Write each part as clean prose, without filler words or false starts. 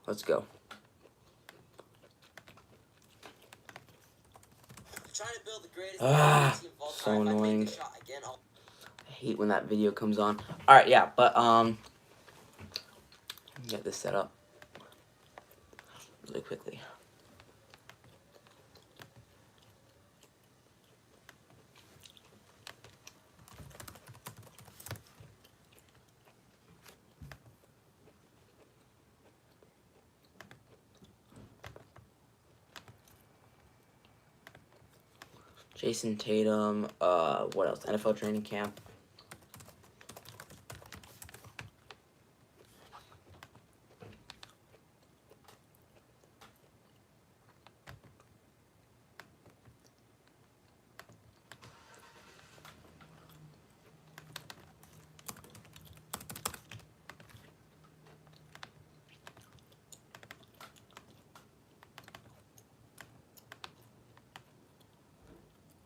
Let's go. Ah, so annoying. I hate when that video comes on. Alright, yeah, but, get this set up really quickly. Jayson Tatum, what else? NFL training camp.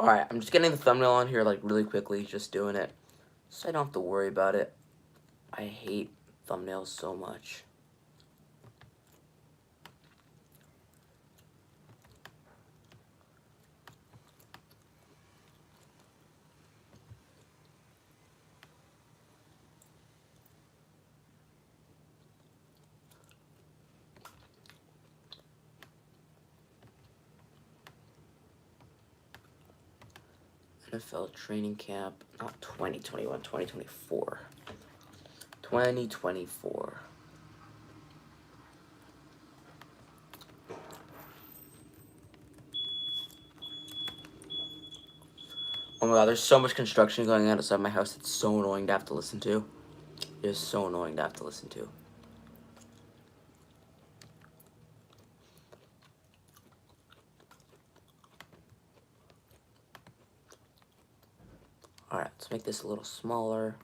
Alright, I'm just getting the thumbnail on here, like, really quickly, just doing it, so I don't have to worry about it. I hate thumbnails so much. NFL training camp, not 2021, 2024. 2024. Oh my god, there's so much construction going on outside my house. It's so annoying to have to listen to. It is so annoying to have to listen to. Alright, let's make this a little smaller.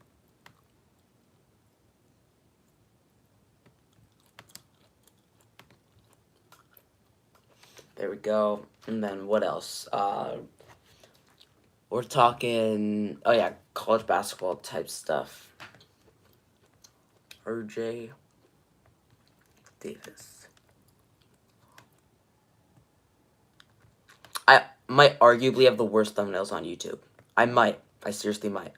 There we go. And then what else? We're talking, oh yeah, college basketball type stuff. RJ Davis. I might arguably have the worst thumbnails on YouTube. I might. I seriously might.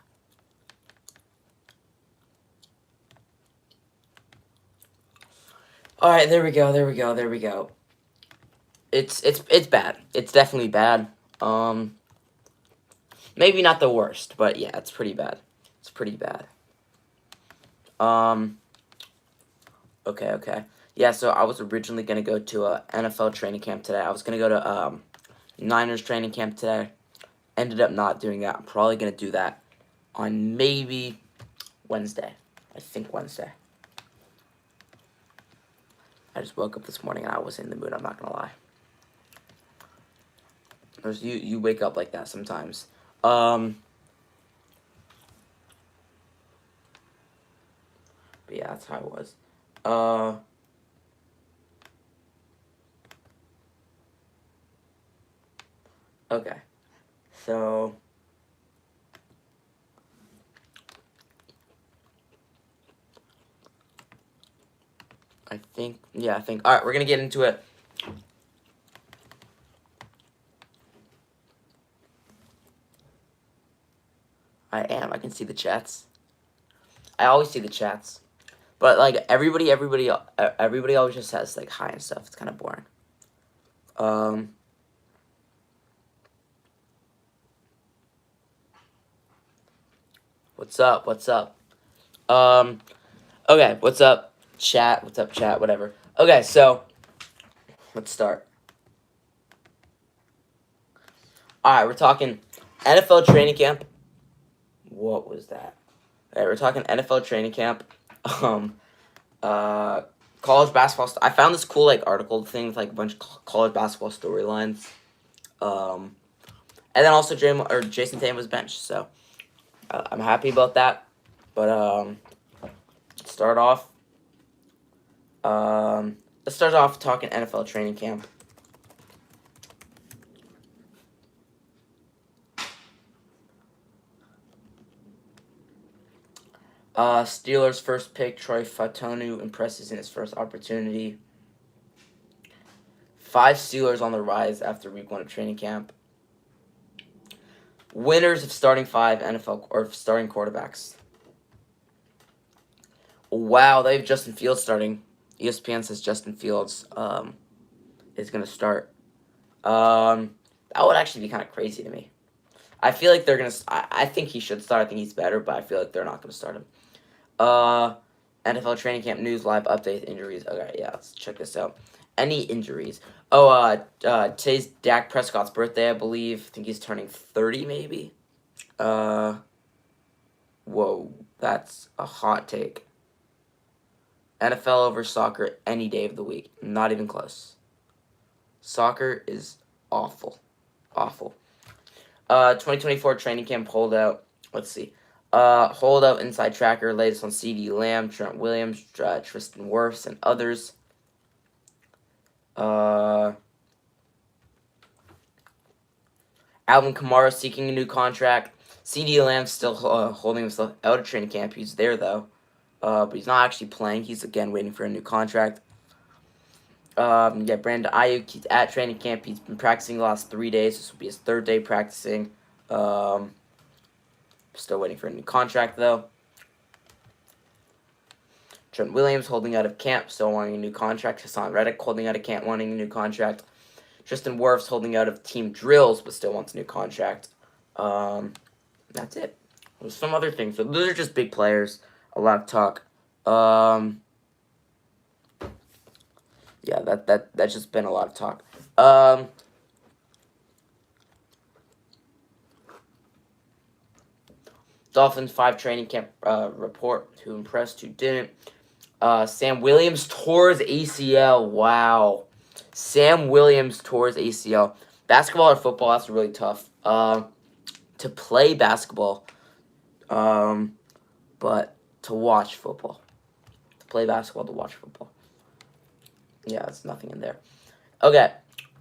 Alright, there we go, there we go, there we go. It's bad. It's definitely bad. Maybe not the worst, but yeah, it's pretty bad. It's pretty bad. Okay. Yeah, so I was originally gonna go to a NFL training camp today. I was gonna go to Niners training camp today. Ended up not doing that. I'm probably gonna do that on maybe Wednesday. I think Wednesday. I just woke up this morning and I was in the mood, I'm not gonna lie. You wake up like that sometimes. But yeah, that's how it was. Okay. So I think, alright, we're gonna get into it. I am. I can see the chats. I always see the chats. But, like, everybody always just says, like, hi and stuff. It's kind of boring. What's up? Okay, what's up, chat? Whatever. Okay, so, let's start. Alright, we're talking NFL training camp. What was that? Alright, we're talking NFL training camp. College basketball. I found this cool, like, article thing with, like, a bunch of college basketball storylines. And then also Jayson Tatum was benched, so I'm happy about that. But let's start off talking NFL training camp. Steelers first pick Troy Fatonu impresses in his first opportunity. 5 Steelers on the rise after week 1 of training camp. Winners of starting 5 NFL or starting quarterbacks. Wow, they have Justin Fields starting. ESPN says Justin Fields is going to start. That would actually be kind of crazy to me. I feel like they're going to... I think he should start. I think he's better, but I feel like they're not going to start him. NFL training camp news, live updates, injuries. Okay, yeah, let's check this out. Any injuries? Today's Dak Prescott's birthday, I believe. I think he's turning 30, maybe. Whoa, that's a hot take. NFL over soccer any day of the week. Not even close. Soccer is awful. Awful. 2024 training camp holdout. Let's see. Holdout inside tracker. Latest on CD Lamb, Trent Williams, Tristan Wirfs, and others. Alvin Kamara seeking a new contract. CD Lamb's still holding himself out of training camp. He's there, though. But he's not actually playing. He's, again, waiting for a new contract. Brandon Ayuk, he's at training camp. He's been practicing the last 3 days. This will be his 3rd day practicing. Still waiting for a new contract, though. Trent Williams holding out of camp, still wanting a new contract. Hassan Reddick holding out of camp, wanting a new contract. Tristan Wirfs holding out of team drills, but still wants a new contract. That's it. There's some other things. So those are just big players. A lot of talk. Yeah, that's just been a lot of talk. Dolphins 5 training camp report. Who impressed? Who didn't? Sam Williams tore his ACL. Wow. Sam Williams tore his ACL. Basketball or football, that's really tough. To play basketball. But to watch football. To play basketball, to watch football. Yeah, there's nothing in there. Okay.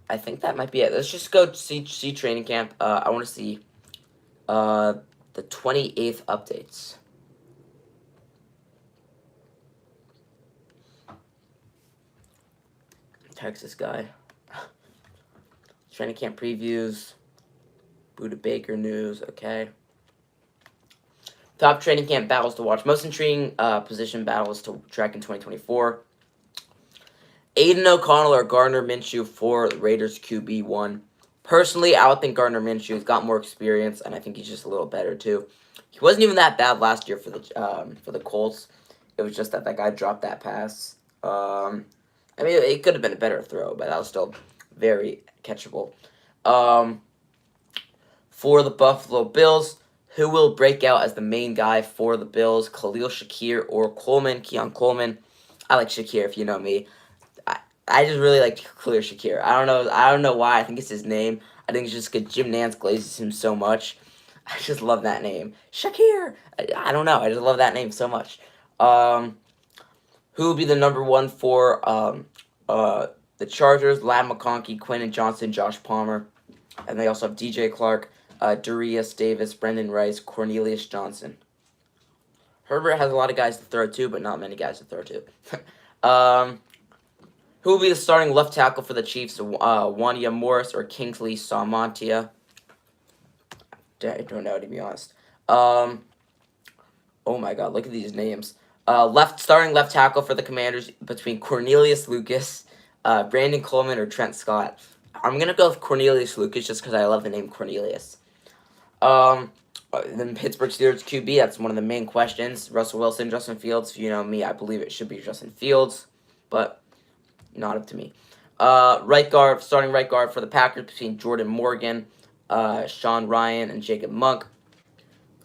I think that might be it. Let's just go see training camp. I want to see the 28th updates. Texas guy. Training camp previews. Buda Baker news. Okay. Top training camp battles to watch. Most intriguing position battles to track in 2024. Aiden O'Connell or Gardner Minshew for Raiders QB1. Personally, I would think Gardner Minshew's got more experience, and I think he's just a little better too. He wasn't even that bad last year for the Colts. It was just that guy dropped that pass. I mean, it could have been a better throw, but that was still very catchable. For the Buffalo Bills, who will break out as the main guy for the Bills? Khalil Shakir or Keon Coleman? I like Shakir, if you know me. I just really like Khalil Shakir. I don't know why. I think it's his name. I think it's just because Jim Nantz glazes him so much. I just love that name. Shakir! I don't know. I just love that name so much. Who will be the number 1 for the Chargers? Ladd McConkey, Quentin Johnson, Josh Palmer. And they also have DJ Clark, Darius Davis, Brendan Rice, Cornelius Johnson. Herbert has a lot of guys to throw to, but not many guys to throw to. Who will be the starting left tackle for the Chiefs? Wanya Morris or Kingsley Salmontia? I don't know, to be honest. Oh my God, look at these names. Starting left tackle for the Commanders between Cornelius Lucas, Brandon Coleman, or Trent Scott. I'm gonna go with Cornelius Lucas just because I love the name Cornelius. Then Pittsburgh Steelers QB. That's one of the main questions. Russell Wilson, Justin Fields. If you know me, I believe it should be Justin Fields, but not up to me. Starting right guard for the Packers between Jordan Morgan, Sean Ryan, and Jacob Monk.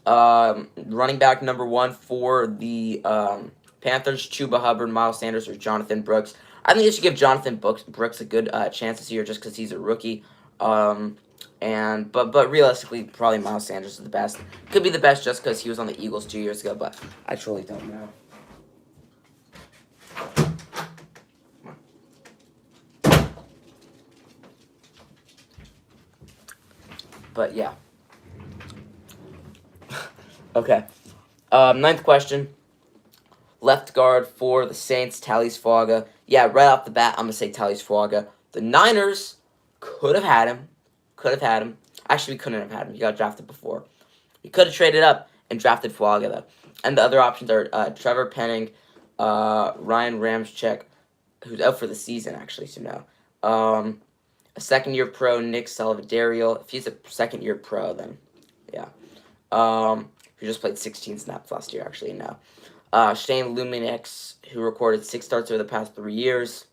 Running back number 1 for the Panthers, Chuba Hubbard, Miles Sanders, or Jonathan Brooks. I think they should give Jonathan Brooks a good chance this year just because he's a rookie. But realistically, probably Miles Sanders is the best. Could be the best just because he was on the Eagles 2 years ago, but I truly don't know. But yeah. Okay. 9th question. Left guard for the Saints, Talis Fuaga. Yeah, right off the bat, I'm going to say Talis Fuaga. The Niners could have had him. Could have had him. Actually, we couldn't have had him. He got drafted before. We could have traded up and drafted Fuaga, though. And the other options are Trevor Penning, Ryan Ramczyk, who's out for the season, actually, so no. A second-year pro, Nick Salvadariel. If he's a second-year pro, then yeah. Who just played 16 snaps last year, actually, no. Shane Luminix, who recorded 6 starts over the past 3 years.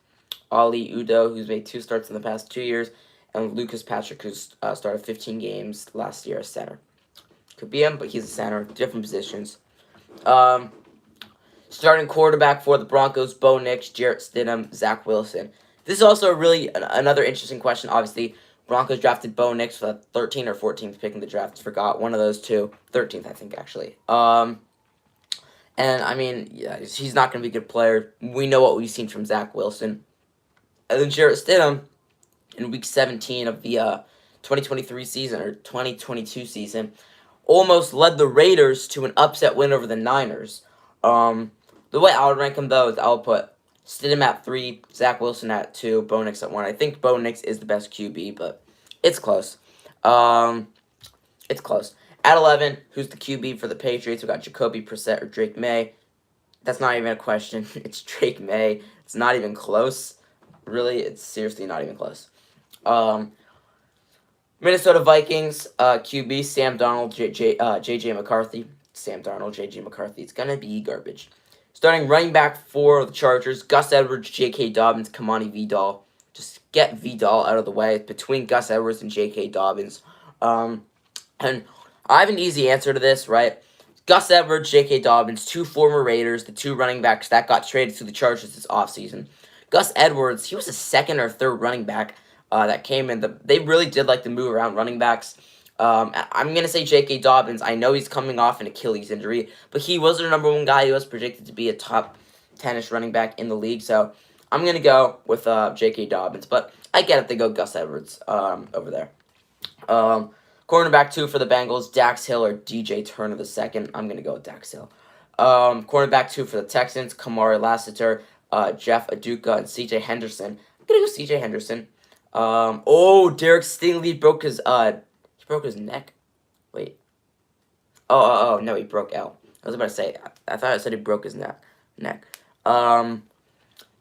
Ali Udo, who's made 2 starts in the past 2 years. And Lucas Patrick, who's started 15 games last year as center. Could be him, but he's a center. Different positions. Starting quarterback for the Broncos, Bo Nix, Jarrett Stidham, Zach Wilson. This is also another interesting question. Obviously, Broncos drafted Bo Nix for the 13th or 14th pick in the draft. Forgot one of those two. 13th, I think, actually. And, I mean, yeah, he's not going to be a good player. We know what we've seen from Zach Wilson. And then Jarrett Stidham, in Week 17 of the 2023 season, or 2022 season, almost led the Raiders to an upset win over the Niners. The way I would rank him, though, is I would put Stidham at 3, Zach Wilson at 2, Bo Nix at 1. I think Bo Nix is the best QB, but it's close. It's close. At 11, who's the QB for the Patriots? We got Jacoby Brissett or Drake May. That's not even a question. It's Drake May. It's not even close. Really, it's seriously not even close. Minnesota Vikings, QB, Sam Darnold, J.J. McCarthy. Sam Darnold, J.J. McCarthy. It's going to be garbage. Starting running back for the Chargers, Gus Edwards, J.K. Dobbins, Kamani Vidal. Just get Vidal out of the way. It's between Gus Edwards and J.K. Dobbins. And I have an easy answer to this, right? Gus Edwards, J.K. Dobbins, 2 former Raiders, the 2 running backs that got traded to the Chargers this offseason. Gus Edwards, he was a second or third running back that came in. They really did like to move around running backs. I'm going to say J.K. Dobbins. I know he's coming off an Achilles injury, but he was their number 1 guy. He was predicted to be a top 10-ish running back in the league. So I'm going to go with J.K. Dobbins. But I get it. They go Gus Edwards over there. Cornerback 2 for the Bengals, Dax Hill or DJ Turner II. I'm going to go with Dax Hill. Cornerback 2 for the Texans, Kamari Lassiter, Jeff Aduka, and C.J. Henderson. I'm going to go C.J. Henderson. Derek Stingley broke his neck. Wait. No, he broke out. I was about to say, I thought it said he broke his neck.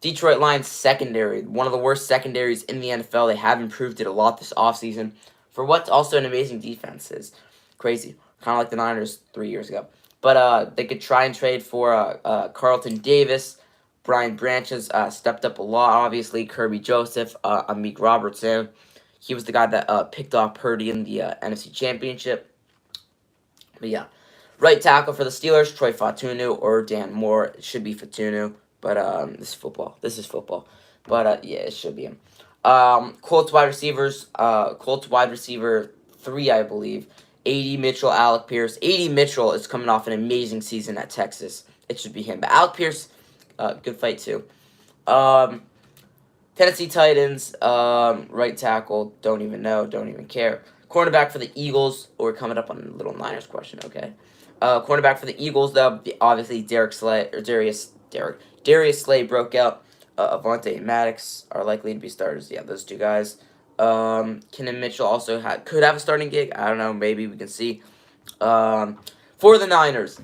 Detroit Lions secondary, one of the worst secondaries in the NFL. They have improved it a lot this offseason for what's also an amazing defense. Is crazy. Kind of like the Niners 3 years ago. But they could try and trade for Carlton Davis. Brian Branches stepped up a lot, obviously. Kirby Joseph, Amik Robertson. He was the guy that picked off Purdy in the NFC Championship. But yeah. Right tackle for the Steelers, Troy Fatunu or Dan Moore. It should be Fatunu, but this is football. But yeah, it should be him. Colts wide receivers, Colts wide receiver 3, I believe. A.D. Mitchell, Alec Pierce. A.D. Mitchell is coming off an amazing season at Texas. It should be him. But Alec Pierce, good fight too. Tennessee Titans, right tackle, don't even know, don't even care. Cornerback for the Eagles, we're coming up on a little Niners question, okay? Cornerback for the Eagles, though, obviously Darius Slay broke out. Avante and Maddox are likely to be starters. Yeah, those 2 guys. Kenan Mitchell also could have a starting gig. I don't know, maybe we can see. For the Niners,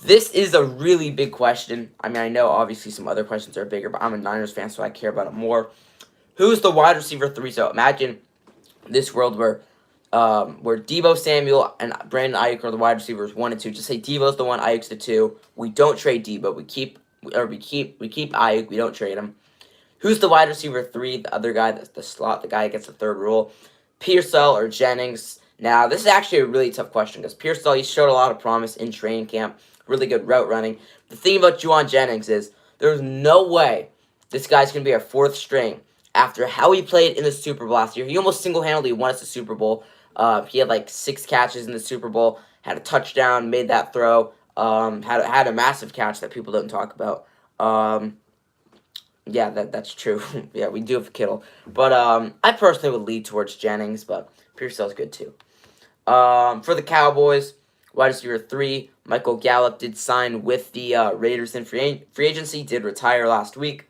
this is a really big question. I mean, I know obviously some other questions are bigger, but I'm a Niners fan, so I care about it more. Who's the wide receiver 3? So imagine this world where Deebo Samuel and Brandon Ayuk are the wide receivers 1 and 2. Just say Deebo's the 1, Ayuk's the 2. We don't trade Deebo. We keep Ayuk. We don't trade him. Who's the wide receiver 3? The other guy, the slot, the guy that gets the 3rd role. Pearsall or Jennings? Now, this is actually a really tough question because Pearsall, he showed a lot of promise in training camp. Really good route running. The thing about Juwan Jennings is there's no way this guy's going to be our 4th string after how he played in the Super Bowl last year. He almost single-handedly won us the Super Bowl. He had like 6 catches in the Super Bowl, had a touchdown, made that throw, had a massive catch that people don't talk about. Yeah, that's true. Yeah, we do have Kittle. But I personally would lead towards Jennings, but Pearsall's good too. For the Cowboys, wide receiver 3, Michael Gallup did sign with the Raiders in free agency, did retire last week.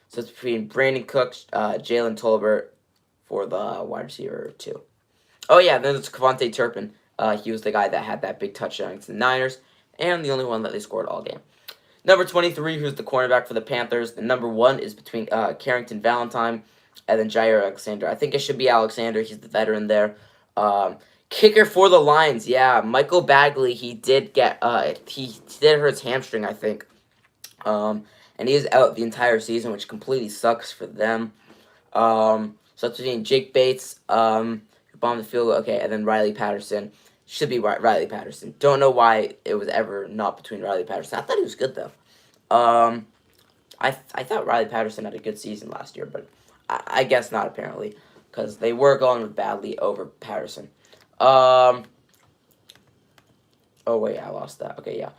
So it's between Brandon Cooks, Jalen Tolbert for the wide receiver 2. Oh, yeah, then it's Kevontae Turpin. He was the guy that had that big touchdown against the Niners, and the only one that they scored all game. Number 23, who's the cornerback for the Panthers. The number 1 is between Carrington Valentine and then Jair Alexander. I think it should be Alexander. He's the veteran there. Kicker for the Lions, yeah, Michael Bagley. He did get he did hurt his hamstring, I think. And he is out the entire season, which completely sucks for them. So it's between Jake Bates, who bombed the field goal, okay, and then Riley Patterson. Should be Riley Patterson. Don't know why it was ever not between Riley Patterson. I thought he was good though. I thought Riley Patterson had a good season last year, but I guess not apparently, because they were going with Badley over Patterson. Oh wait, I lost that. Okay, yeah.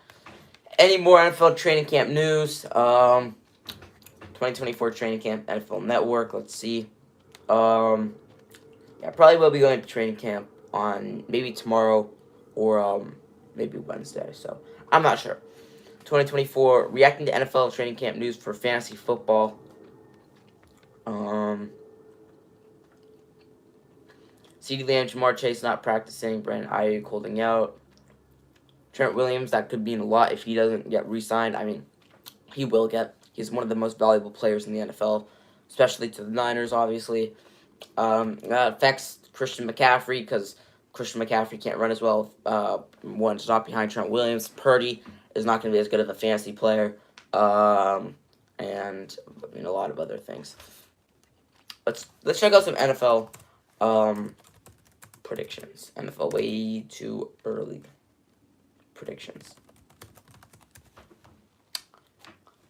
Any more NFL training camp news? 2024 training camp, NFL Network. Let's see. Yeah, probably will be going to training camp on maybe tomorrow or maybe Wednesday. So I'm not sure. 2024 reacting to NFL training camp news for fantasy football. CeeDee Lamb, Jamar Chase not practicing. Brandon Ayuk holding out. Trent Williams, that could mean a lot if he doesn't get re-signed. I mean, he will get. He's one of the most valuable players in the NFL, especially to the Niners, obviously. That affects Christian McCaffrey because Christian McCaffrey can't run as well. One's not behind Trent Williams. Purdy is not going to be as good of a fantasy player. And I mean, a lot of other things. Let's check out some NFL predictions. NFL way too early predictions.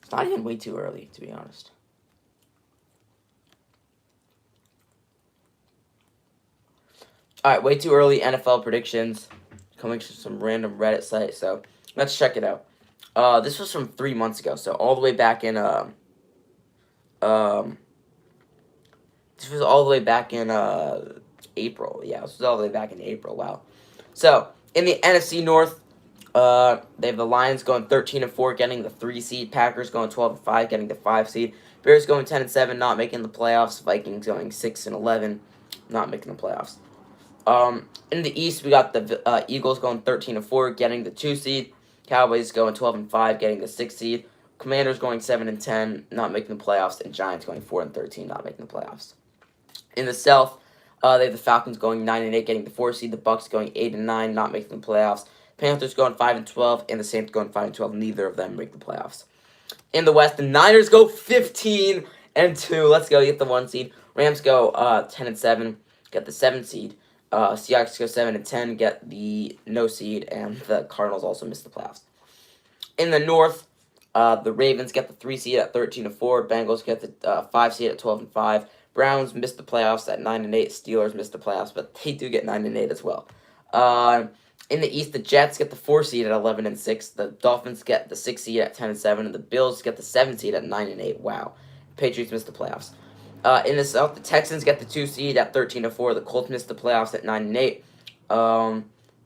It's not even way too early, to be honest. Alright, way too early NFL predictions. Coming from some random Reddit site, so let's check it out. This was from 3 months ago, so all the way back in, this was all the way back in, April. Yeah, this was all the way back in April, wow. So, in the NFC North, they have the Lions going 13-4, getting the 3 seed. Packers going 12-5, getting the 5 seed. Bears going 10-7, not making the playoffs. Vikings going 6-11, not making the playoffs. In the East, we got the Eagles going 13-4, getting the 2 seed. Cowboys going 12-5, getting the 6 seed. Commanders going 7-10, not making the playoffs, and Giants going 4-13, not making the playoffs. In the South, they have the Falcons going 9-8, getting the 4 seed. The Bucks going 8-9, not making the playoffs. Panthers going 5-12, and the Saints going 5-12. Neither of them make the playoffs. In the West, the Niners go 15-2. Let's go get the 1 seed. Rams go 10-7, get the 7 seed. Seahawks go 7-10, get the no seed, and the Cardinals also miss the playoffs. In the North, the Ravens get the 3 seed at 13-4. Bengals get the 5 seed at 12-5. Browns miss the playoffs at 9-8. Steelers miss the playoffs, but they do get 9-8 as well. In the East, the Jets get the 4 seed at 11-6. The Dolphins get the 6 seed at 10-7, and the Bills get the 7 seed at 9-8. Wow, Patriots miss the playoffs. In the South, the Texans get the 2 seed at 13-4. The Colts miss the playoffs at 9-8.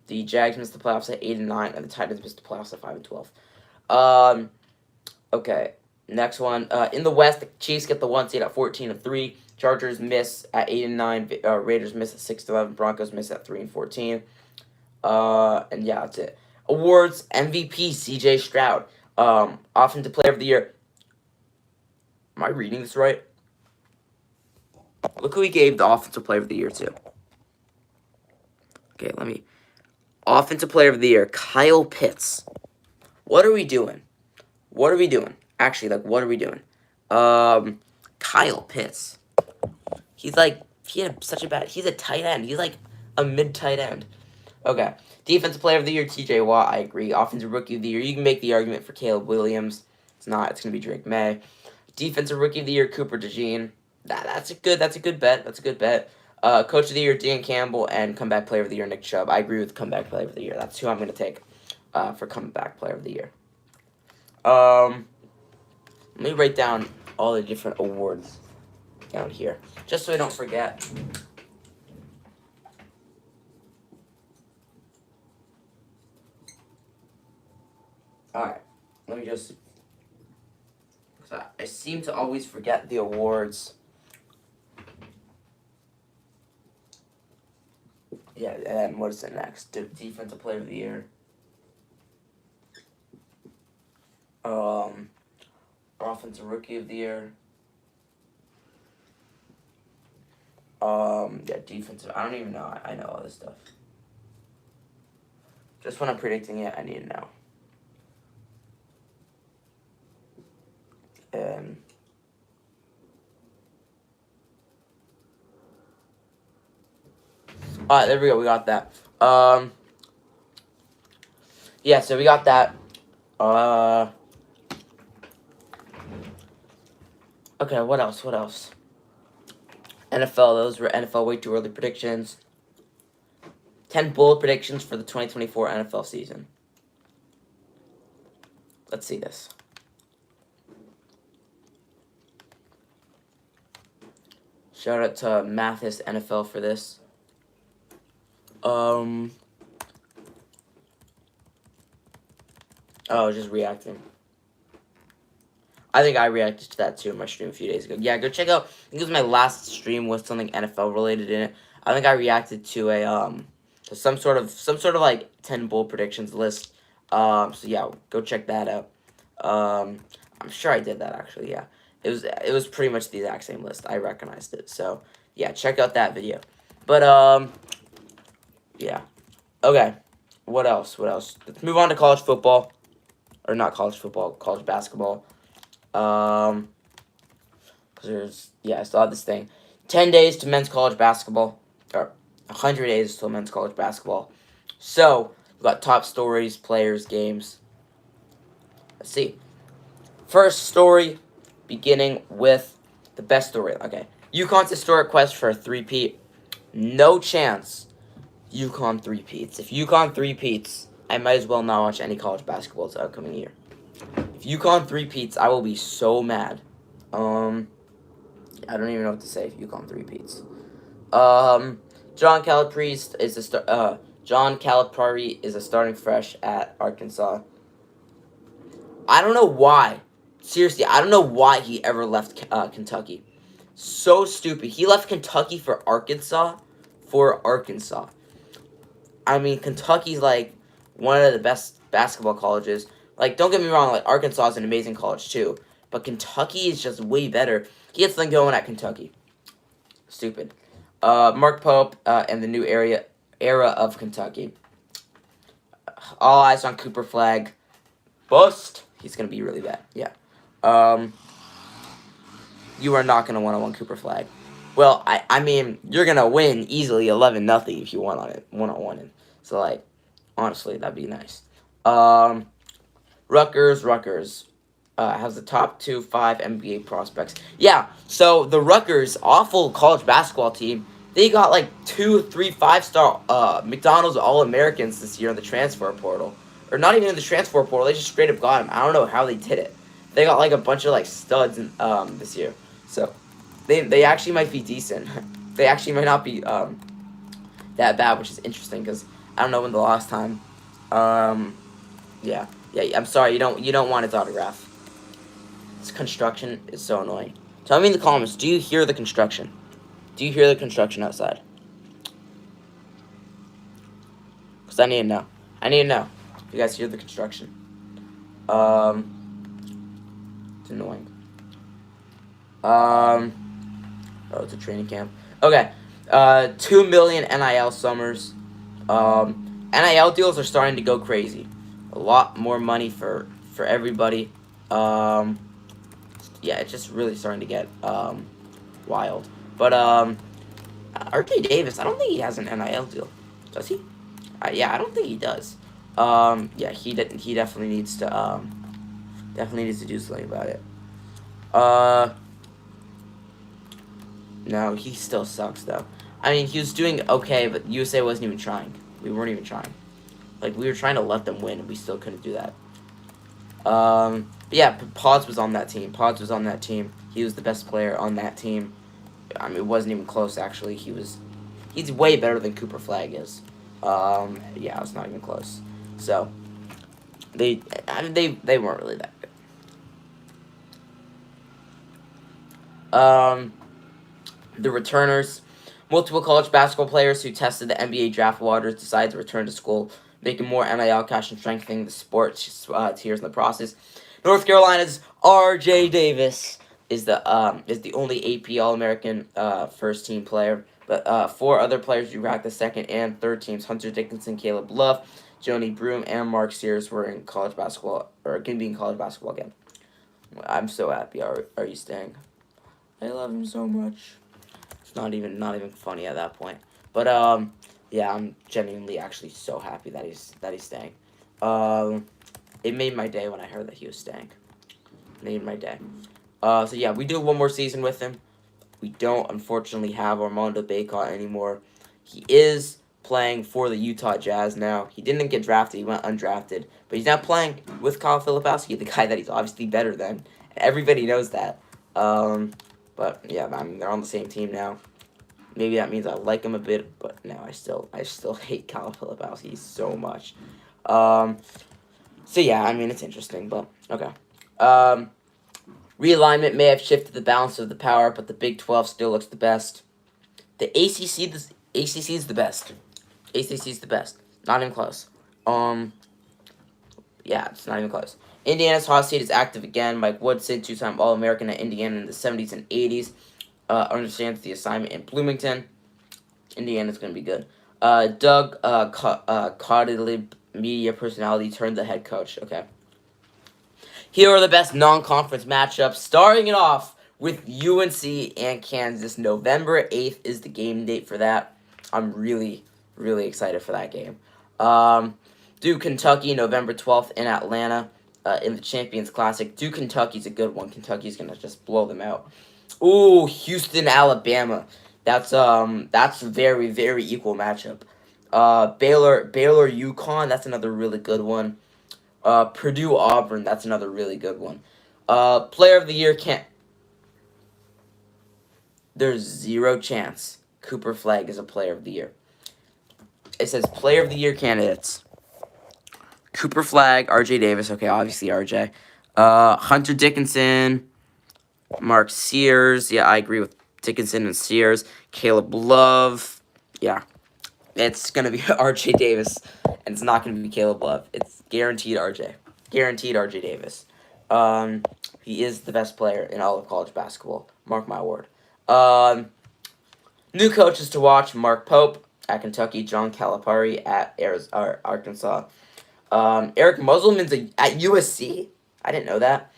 The Jags miss the playoffs at 8-9, and the Titans miss the playoffs at 5-12. Okay, next one. In the West, the Chiefs get the 1 seed at 14-3. Chargers miss at 8-9. Raiders miss at 6-11. Broncos miss at 3-14. And yeah, that's it. Awards: MVP C.J. Stroud. Offensive Player of the Year. Am I reading this right? Look who he gave the Offensive Player of the Year to. Okay, let me. Offensive Player of the Year, Kyle Pitts. What are we doing? What are we doing? Actually, like, what are we doing? Kyle Pitts. He's like, he had such a bad. He's a tight end. He's like a mid tight end. Okay. Defensive Player of the Year, T.J. Watt. I agree. Offensive Rookie of the Year. You can make the argument for Caleb Williams. It's not. It's gonna be Drake May. Defensive Rookie of the Year, Cooper DeJean. That's a good bet. That's a good bet. Coach of the Year, Dan Campbell, and Comeback Player of the Year, Nick Chubb. I agree with Comeback Player of the Year. That's who I'm gonna take for Comeback Player of the Year. Let me write down all the different awards down here, just so I don't forget. Alright, let me just... I seem to always forget the awards. Yeah, and what is it next? Defensive Player of the Year. Offensive Rookie of the Year. Yeah, defensive. I don't even know. I know all this stuff. Just when I'm predicting it, I need to know. And all right, there we go. We got that. Yeah, so we got that. Okay, what else? What else? NFL. Those were NFL way too early predictions. 10 bold predictions for the 2024 NFL season. Let's see this. Shout out to Mathis NFL for this. Oh, just reacting. I think I reacted to that too in my stream a few days ago. Yeah, go check out. I think it was my last stream with something NFL related in it. I think I reacted to a to some sort of like 10 bold predictions list. So yeah, go check that out. I'm sure I did that actually. Yeah, it was pretty much the exact same list. I recognized it. So yeah, check out that video. But yeah. Okay. What else? What else? Let's move on to college football, or not college football, college basketball. Because I still have this thing. 10 days to men's college basketball, or 100 days till men's college basketball. So, we got top stories, players, games. Let's see. First story, beginning with the best story. Okay. UConn's historic quest for a three-peat. No chance UConn three-peats. If UConn three-peats, I might as well not watch any college basketball this upcoming year. If UConn three-peats, I will be so mad. I don't even know what to say if UConn three-peats. John Calipari is a starting fresh at Arkansas. I don't know why. Seriously, I don't know why he ever left Kentucky. So stupid. He left Kentucky for Arkansas. I mean, Kentucky's like one of the best basketball colleges. Like, don't get me wrong, like Arkansas is an amazing college too, but Kentucky is just way better. He gets them going at Kentucky. Stupid. Mark Pope and the new era of Kentucky. All eyes on Cooper Flag. Bust. He's gonna be really bad. Yeah. You are not gonna one-on-one Cooper Flag. Well, I mean, you're gonna win easily 11-0 if you won on it one-on-one. So like, honestly, that'd be nice. Rutgers has the top 5 NBA prospects. Yeah, so the Rutgers awful college basketball team. They got like 2, 3, 5-star McDonald's All-Americans this year in the transfer portal, or not even in the transfer portal. They just straight up got them. I don't know how they did it. They got like a bunch of like studs in, this year. So they actually might be decent. They actually might not be that bad, which is interesting because I don't know when the last time. Yeah. I'm sorry. You don't want his autograph. This construction is so annoying. Tell me in the comments. Do you hear the construction? Do you hear the construction outside? Because I need to know. I need to know if you guys hear the construction. It's annoying. Oh, it's a training camp. Okay. 2 million NIL summers. NIL deals are starting to go crazy. A lot more money for everybody. Yeah, it's just really starting to get wild. But RJ Davis, I don't think he has an NIL deal. Does he? Yeah, I don't think he does. Yeah, he definitely needs to do something about it. No, he still sucks though. I mean, he was doing okay, but USA wasn't even trying. We weren't even trying. Like, we were trying to let them win, and we still couldn't do that. But yeah, Pods was on that team. He was the best player on that team. I mean, it wasn't even close, actually. He's way better than Cooper Flag is. Yeah, it's not even close. So, they weren't really that good. Um, the returners. Multiple college basketball players who tested the NBA draft waters decided to return to school, making more NIL cash and strengthening the sport tiers in the process. North Carolina's R.J. Davis is the only AP All American first team player, but four other players who ranked the second and third teams: Hunter Dickinson, Caleb Love, Joni Broom, and Mark Sears were in college basketball or going to be in college basketball again. I'm so happy. Are you staying? I love him so much. It's not even funny at that point. But yeah, I'm genuinely actually so happy that he's staying. It made my day when I heard that he was staying. It made my day. So yeah, we do one more season with him. We don't unfortunately have Armando Bacot anymore. He is playing for the Utah Jazz now. He didn't get drafted. He went undrafted, but he's now playing with Kyle Filipowski, the guy that he's obviously better than. Everybody knows that. But yeah, I mean, they're on the same team now. Maybe that means I like him a bit, but no, I still hate Kyle Filipowski so much. Um, so yeah, I mean it's interesting, but okay. Um, Realignment may have shifted the balance of the power, but the Big 12 still looks the best. The ACC is the best. ACC is the best. Not even close. Yeah, it's not even close. Indiana's hot seat is active again. Mike Woodson, two-time All-American at Indiana in the 70s and 80s, understands the assignment in Bloomington. Indiana's going to be good. Doug Caudill, media personality, turned the head coach. Okay. Here are the best non-conference matchups, starting it off with UNC and Kansas. November 8th is the game date for that. I'm really, really excited for that game. Duke, Kentucky, November 12th in Atlanta in the Champions Classic. Duke, Kentucky's a good one. Kentucky's going to just blow them out. Ooh, Houston, Alabama. That's a very, very equal matchup. Baylor, UConn, that's another really good one. Purdue, Auburn, that's another really good one. Player of the Year can't... There's zero chance Cooper Flagg is a Player of the Year. It says Player of the Year candidates. Cooper Flagg, R.J. Davis, okay, obviously R.J. Hunter Dickinson, Mark Sears, yeah, I agree with Dickinson and Sears. Caleb Love, yeah. It's going to be R.J. Davis, and it's not going to be Caleb Love. It's guaranteed R.J. Guaranteed R.J. Davis. He is the best player in all of college basketball. Mark my word. New coaches to watch: Mark Pope at Kentucky, John Calipari at Arkansas. Eric Musselman's at USC. I didn't know that.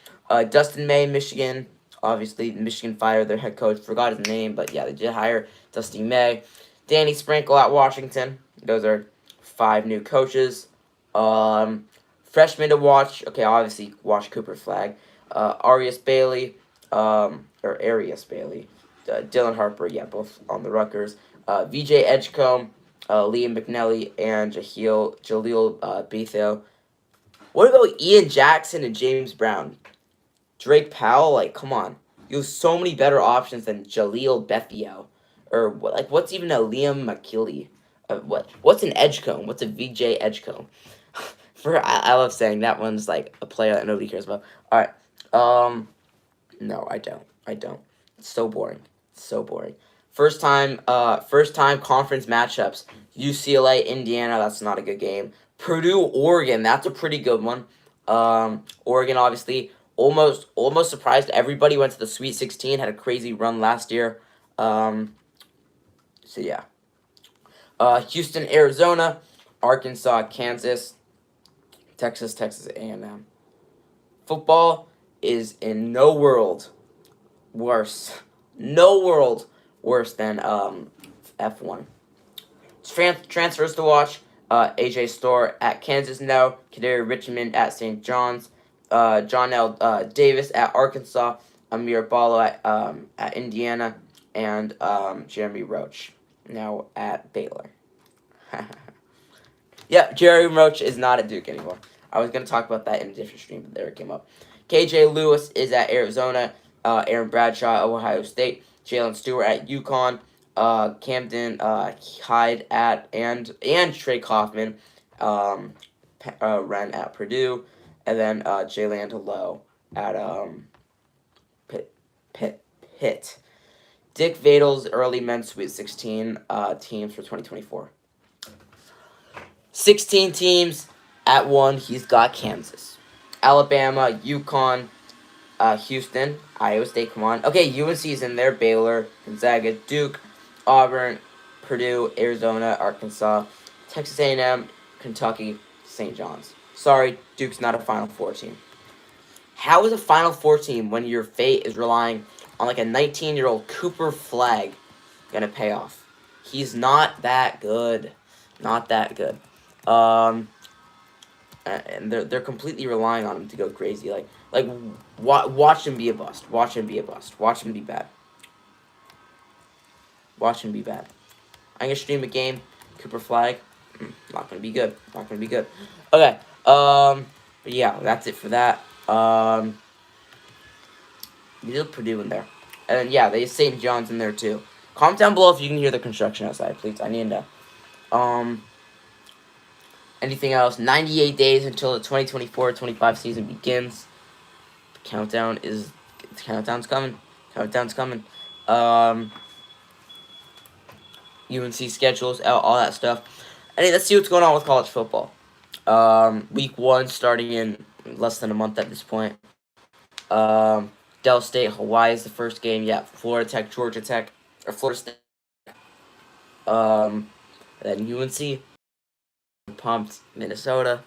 Dustin May, Michigan. Obviously, Michigan fired their head coach. Forgot his name, but yeah, they did hire Dustin May. Danny Sprinkle at Washington. Those are 5 new coaches. Freshmen to watch. Okay, obviously, watch Cooper Flagg. Arias Bailey. Arias Bailey. Dylan Harper, yeah, both on the Rutgers. VJ Edgecombe. Liam McNally and Jaleel Bethel. What about Ian Jackson and James Brown? Drake Powell, like, come on. You have so many better options than Jaleel Bethel. Or, what's even a Liam McKinley? What's an Edgecombe? What's a VJ Edgecombe? I love saying that one's, like, a player that nobody cares about. Alright, no, I don't. It's so boring. First time conference matchups. UCLA, Indiana, that's not a good game. Purdue, Oregon, that's a pretty good one. Oregon, obviously, almost surprised everybody went to the Sweet 16, had a crazy run last year. So yeah. Houston, Arizona, Arkansas, Kansas, Texas A&M. Football is in no world worse than F1. Transfers to watch: AJ Storr at Kansas now, Kadari Richmond at St. John's, John L. Davis at Arkansas, Amir Ballo at Indiana, and Jeremy Roach now at Baylor. Yeah, Jeremy Roach is not at Duke anymore. I was going to talk about that in a different stream, but there it came up. KJ Lewis is at Arizona, Aaron Bradshaw at Ohio State, Jalen Stewart at UConn, Camden Hyde and Trey Kaufman, Ren at Purdue, and then Jalen Lowe at Pitt. Dick Vadal's early men's Sweet 16 teams for 2024. 16 teams at 1. He's got Kansas, Alabama, UConn, Houston, Iowa State. Come on. Okay, UNC's in there. Baylor, Gonzaga, Duke, Auburn, Purdue, Arizona, Arkansas, Texas A&M, Kentucky, St. John's. Sorry, Duke's not a Final Four team. How is a Final Four team when your fate is relying on like a 19-year-old Cooper Flagg gonna pay off? He's not that good. Not that good. And they're completely relying on him to go crazy. Watch him be a bust. Watch him be a bust. Watch him be bad. Watch him be bad. I'm gonna stream a game. Cooper Flagg, not gonna be good. Not gonna be good. Okay. But yeah, that's it for that. You did Purdue in there, and yeah, they have St. John's in there too. Comment down below if you can hear the construction outside, please. I need to know. Anything else? 98 days until the 2024-25 season begins. The countdown's coming. Countdown's coming. UNC schedules, all that stuff. Anyway, let's see what's going on with college football. Week 1 starting in less than a month at this point. Del State, Hawaii is the first game. Yeah, Florida Tech, Georgia Tech, or Florida State. Then UNC, pumped, Minnesota.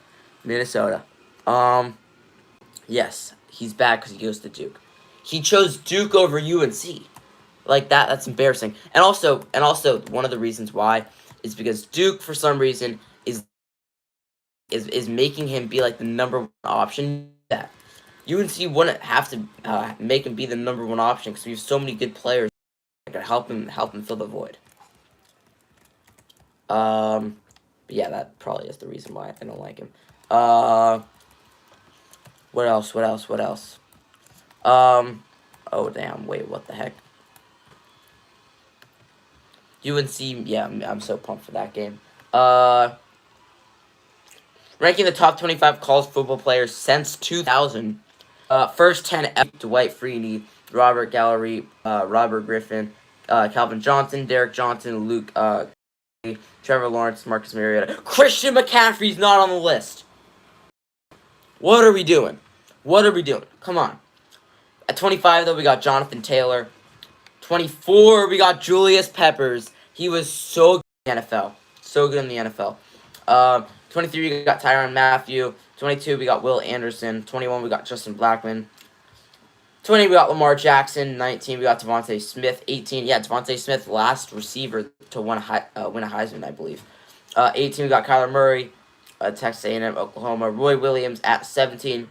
Yes, he's back because he goes to Duke. He chose Duke over UNC. Like that's embarrassing. And also one of the reasons why is because Duke for some reason is making him be like the number 1 option. That UNC wouldn't have to make him be the number 1 option because we have so many good players that can help him fill the void. But yeah, that probably is the reason why I don't like him. What else? Oh damn! Wait, what the heck? UNC, yeah, I'm so pumped for that game. Ranking the top 25 college football players since 2000. First 10, Dwight Freeney, Robert Gallery, Robert Griffin, Calvin Johnson, Derek Johnson, Luke, Trevor Lawrence, Marcus Mariota. Christian McCaffrey's not on the list. What are we doing? Come on. At 25, though, we got Jonathan Taylor. 24, we got Julius Peppers. He was so good in the NFL. 23, we got Tyrann Mathieu. 22, we got Will Anderson. 21, we got Justin Blackmon. 20, we got Lamar Jackson. 19, we got Devontae Smith. 18, yeah, Devontae Smith, last receiver to win a Heisman, I believe. 18, we got Kyler Murray, Texas A&M, Oklahoma. Roy Williams at 17.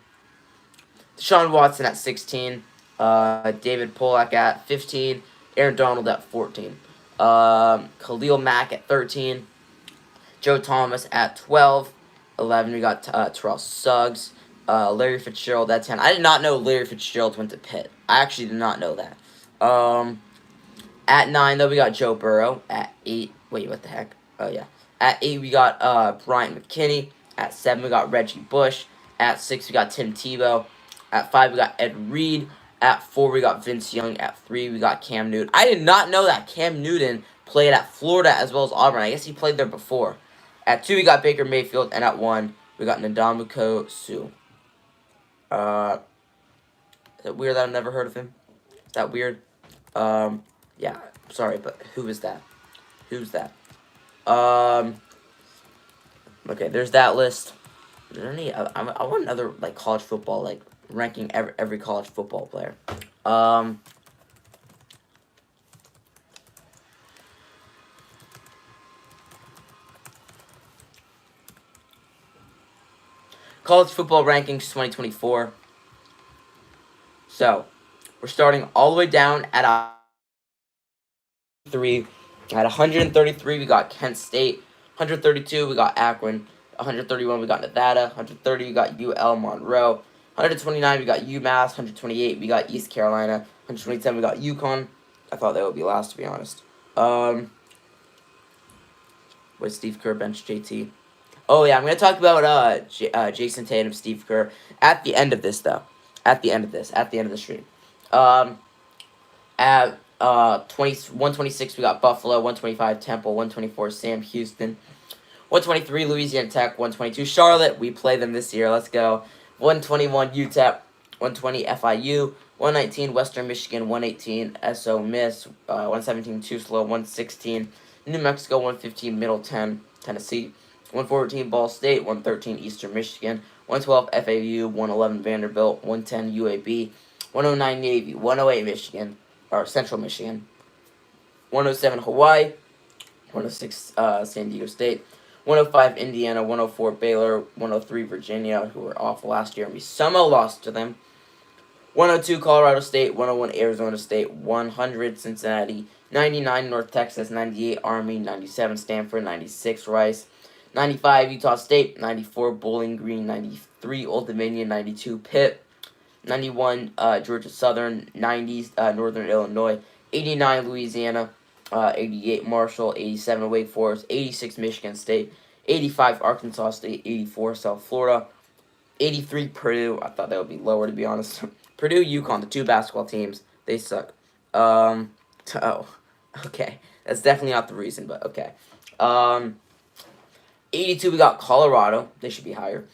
Deshaun Watson at 16. David Pollack at 15. Aaron Donald at 14. Khalil Mack at 13. Joe Thomas at 12. 11, we got Terrell Suggs. Larry Fitzgerald at 10. I did not know Larry Fitzgerald went to Pitt. I actually did not know that. At 9, though, we got Joe Burrow. At 8, wait, what the heck? Oh, yeah. At 8, we got Bryant McKinney. At 7, we got Reggie Bush. At 6, we got Tim Tebow. At 5, we got Ed Reed. At 4, we got Vince Young. At 3, we got Cam Newton. I did not know that Cam Newton played at Florida as well as Auburn. I guess he played there before. At 2, we got Baker Mayfield. And at 1, we got Ndamukong Suh. Is it weird that I've never heard of him? Is that weird? Yeah, sorry, but who is that? Who's that? Okay, there's that list. Is there any? I want another like college football, like ranking every college football player. College football rankings 2024. So, we're starting all the way down at 3. At 133, we got Kent State. 132, we got Akron. 131, we got Nevada. 130, we got UL Monroe. 129, we got UMass. 128, we got East Carolina. 127, we got UConn. I thought that would be last, to be honest. With Steve Kerr bench JT. Oh, yeah, I'm going to talk about Jayson Tatum, Steve Kerr at the end of this, though. At the end of the stream. At At 126, we got Buffalo. 125, Temple. 124, Sam Houston. 123, Louisiana Tech. 122, Charlotte. We play them this year. Let's go. 121, UTEP. 120, FIU. 119, Western Michigan. 118, SO Miss. 117, Tulsa. 116, New Mexico. 115, Middle Tennessee. 114, Ball State. 113, Eastern Michigan. 112, FAU. 111, Vanderbilt. 110, UAB. 109, Navy. 108, Michigan. Or Central Michigan. 107, Hawaii. 106, San Diego State. 105, Indiana. 104, Baylor. 103, Virginia, who were awful last year, and we somehow lost to them. 102, Colorado State. 101, Arizona State. 100, Cincinnati. 99, North Texas. 98, Army. 97, Stanford. 96, Rice. 95, Utah State. 94, Bowling Green. 93, Old Dominion. 92, Pitt. 91, Georgia Southern. 90, Northern Illinois. 89, Louisiana. 88, Marshall. 87, Wake Forest. 86, Michigan State. 85, Arkansas State. 84, South Florida. 83, Purdue. I thought that would be lower, to be honest. Purdue, UConn, the two basketball teams. They suck. Oh, okay. That's definitely not the reason, but okay. 82, we got Colorado. They should be higher.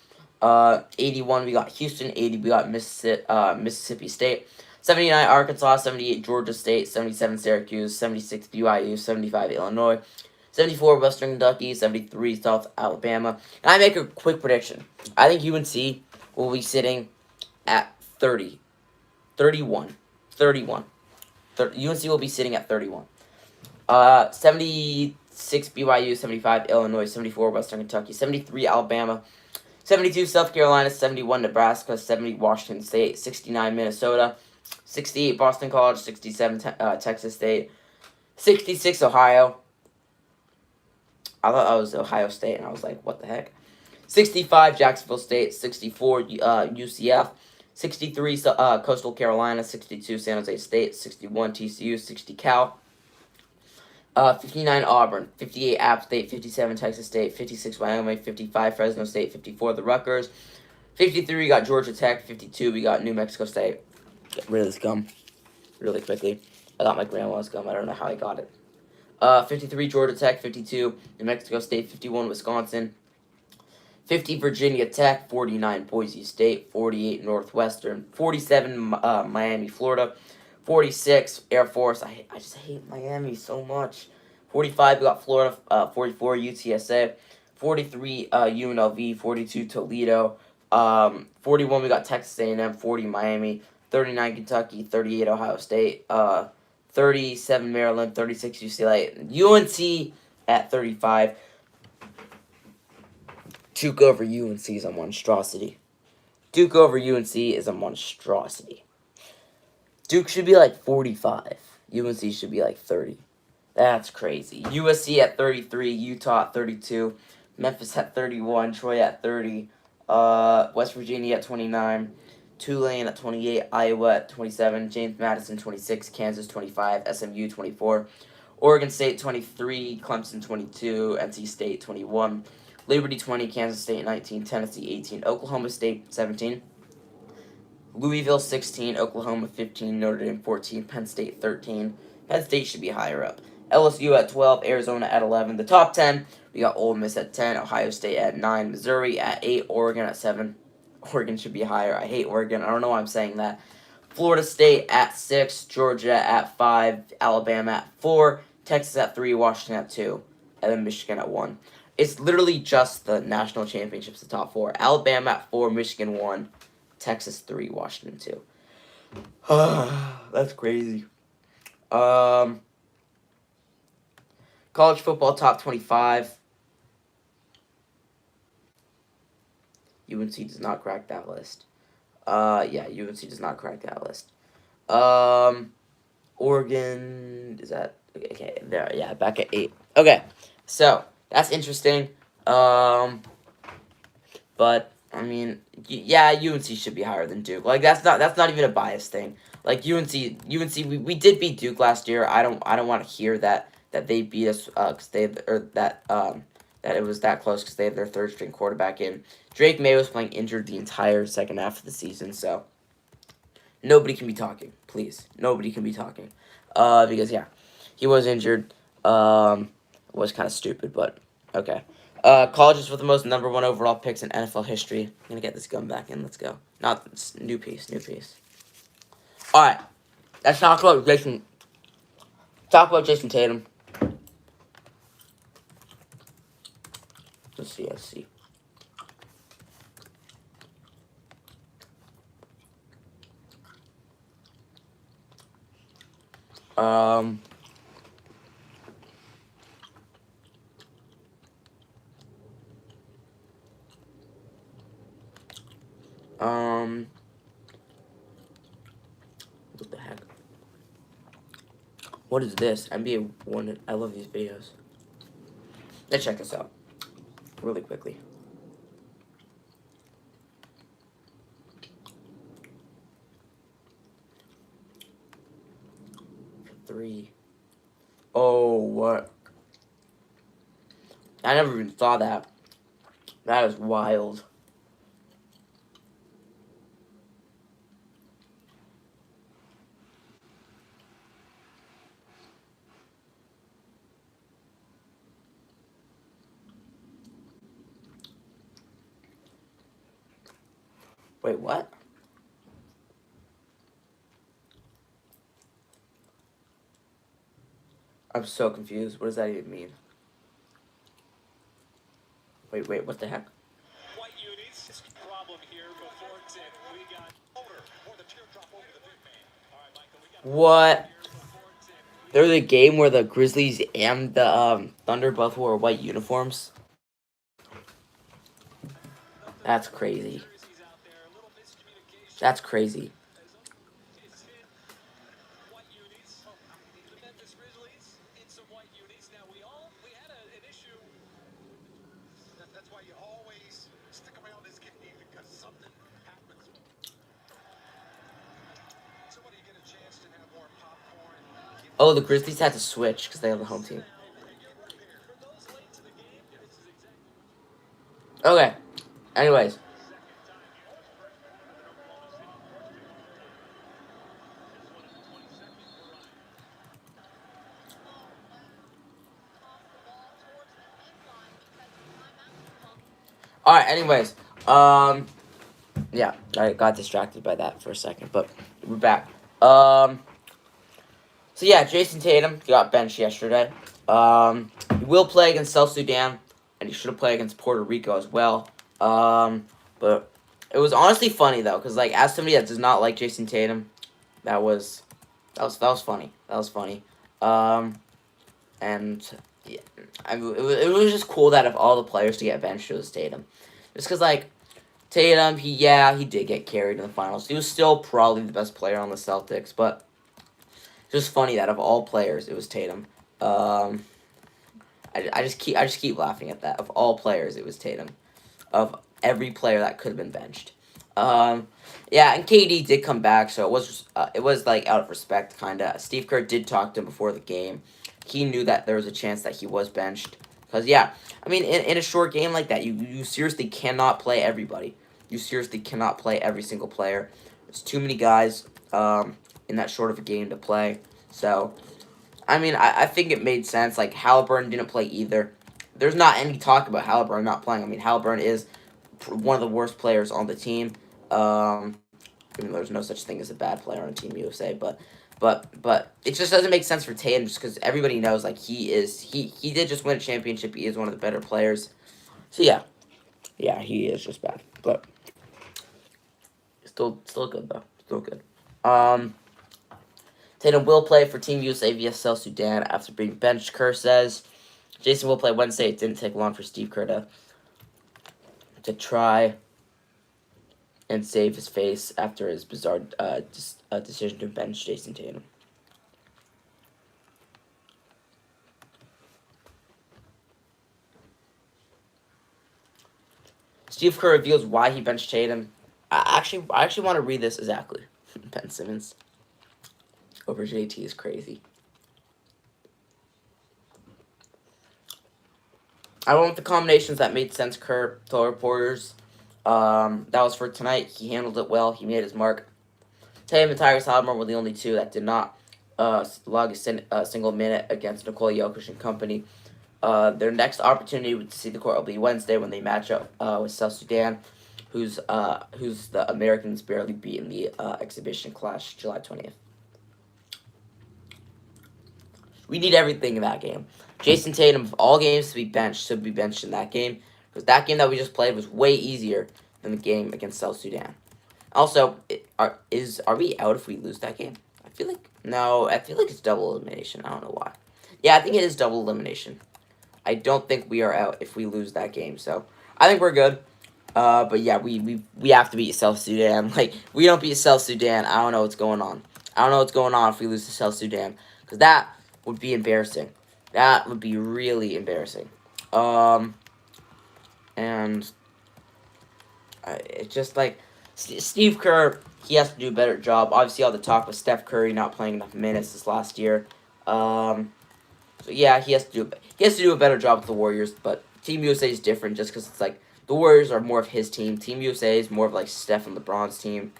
81, we got Houston. 80, we got Mississippi State. 79, Arkansas. 78, Georgia State. 77, Syracuse. 76, BYU. 75, Illinois. 74, Western Kentucky. 73, South Alabama. And I make a quick prediction. I think UNC will be sitting at 30. 31. 31. UNC will be sitting at 31. 76, BYU. 75, Illinois. 74, Western Kentucky. 73, Alabama. 72, South Carolina. 71, Nebraska. 70, Washington State. 69, Minnesota. 68, Boston College. 67, Texas State. 66, Ohio. I thought I was Ohio State, and I was like, what the heck? 65, Jacksonville State. 64, UCF. 63, Coastal Carolina. 62, San Jose State. 61, TCU. 60, Cal. 59, Auburn. 58, App State. 57, Texas State. 56, Wyoming. 55, Fresno State. 54, the Rutgers. 53, we got Georgia Tech. 52, we got New Mexico State. Get rid of this gum really quickly. I got my grandma's gum. I don't know how I got it. 53, Georgia Tech. 52, New Mexico State. 51, Wisconsin. 50, Virginia Tech. 49, Boise State. 48, Northwestern. 47, Miami, Florida. 46, Air Force. I just hate Miami so much. 45, we got Florida. 44, UTSA. 43, UNLV. 42, Toledo. 41, we got Texas A&M. 40, Miami. 39, Kentucky. 38, Ohio State. 37, Maryland. 36, UCLA. UNC at 35. Duke over UNC is a monstrosity. Duke over UNC is a monstrosity. Duke should be like 45. UNC should be like 30. That's crazy. USC at 33. Utah at 32. Memphis at 31. Troy at 30. West Virginia at 29. Tulane at 28. Iowa at 27. James Madison 26. Kansas 25. SMU 24. Oregon State 23. Clemson 22. NC State 21. Liberty 20. Kansas State 19. Tennessee 18. Oklahoma State 17. Louisville 16, Oklahoma 15, Notre Dame 14, Penn State 13. Penn State should be higher up. LSU at 12, Arizona at 11. The top 10, we got Ole Miss at 10, Ohio State at 9, Missouri at 8, Oregon at 7. Oregon should be higher. I hate Oregon. I don't know why I'm saying that. Florida State at 6, Georgia at 5, Alabama at 4, Texas at 3, Washington at 2, and then Michigan at 1. It's literally just the national championships, the top 4. Alabama at 4, Michigan 1. Texas 3, Washington 2. That's crazy. College football top 25. UNC does not crack that list. Yeah, UNC does not crack that list. Oregon is that okay? There, yeah, back at 8. Okay, so that's interesting. But I mean, yeah, UNC should be higher than Duke. Like that's not even a bias thing. Like UNC, we did beat Duke last year. I don't want to hear that they beat us because that it was that close because they have their third string quarterback in. Drake May was playing injured the entire second half of the season, so nobody can be talking. Please, nobody can be talking. Because yeah, he was injured. Was kind of stupid, but okay. Colleges with the most number one overall picks in NFL history. I'm gonna get this gun back in. Let's go. Not new piece. New piece. All right. Let's talk about Jayson. Talk about Jayson Tatum. Let's see. Let's see. Um. Um. What the heck? What is this? NBA one. I love these videos. Let's check this out really quickly. 3. Oh, what? I never even saw that. That is wild. Wait, what? I'm so confused. What does that even mean? Wait, what the heck? What? They're the game where the Grizzlies and the Thunder both wore white uniforms? That's crazy. That's crazy. Oh, the Grizzlies had to switch because they have the home team. Okay. Anyways. Alright, anyways. Yeah, I got distracted by that for a second, but we're back. So yeah, Jayson Tatum got benched yesterday. He will play against South Sudan, and he should have played against Puerto Rico as well. But it was honestly funny though, because like as somebody that does not like Jayson Tatum, that was funny. That was funny. And yeah, it was just cool that of all the players to get benched, it was Tatum, just because like Tatum, he did get carried in the finals. He was still probably the best player on the Celtics, but it's just funny that of all players, it was Tatum. I just keep laughing at that. Of all players, it was Tatum. Of every player that could have been benched. Yeah, and KD did come back, so it was like out of respect, kinda. Steve Kerr did talk to him before the game. He knew that there was a chance that he was benched. Because yeah, I mean, in a short game like that, you seriously cannot play everybody. You seriously cannot play every single player. There's too many guys in that short of a game to play. So, I mean, I think it made sense. Like, Halliburton didn't play either. There's not any talk about Halliburton not playing. I mean, Halliburton is one of the worst players on the team. Even though there's no such thing as a bad player on Team USA, but it just doesn't make sense for Tatum just because everybody knows like he did just win a championship. He is one of the better players. So yeah, he is just bad, but still good though. Still good. Tatum will play for Team USA vs South Sudan after being benched. Kerr says Jayson will play Wednesday. It didn't take long for Steve Kerr to try and save his face after his bizarre decision to bench Jayson Tatum. Steve Kerr reveals why he benched Tatum. I actually want to read this exactly. Ben Simmons over JT is crazy. I went with the combinations that made sense. Kerr told reporters that was for tonight. He handled it well. He made his mark. Tatum and Tyrese Halliburton were the only two that did not log a single minute against Nikola Jokic and company. Their next opportunity to see the court will be Wednesday when they match up with South Sudan, who's the Americans barely beat in the exhibition clash July 20th. We need everything in that game. Jayson Tatum, of all games to be benched, should be benched in that game because that game that we just played was way easier than the game against South Sudan. Also, are we out if we lose that game? I feel like no. I feel like it's double elimination. I don't know why. Yeah, I think it is double elimination. I don't think we are out if we lose that game. So I think we're good. But yeah, we have to beat South Sudan. Like we don't beat South Sudan, I don't know what's going on. I don't know what's going on if we lose to South Sudan because that would be embarrassing. That would be really embarrassing. And it's just like Steve Kerr, he has to do a better job. Obviously, all the talk with Steph Curry not playing enough minutes this last year. So yeah, he has to do a better job with the Warriors. But Team USA is different just because it's like the Warriors are more of his team. Team USA is more of like Steph and LeBron's team.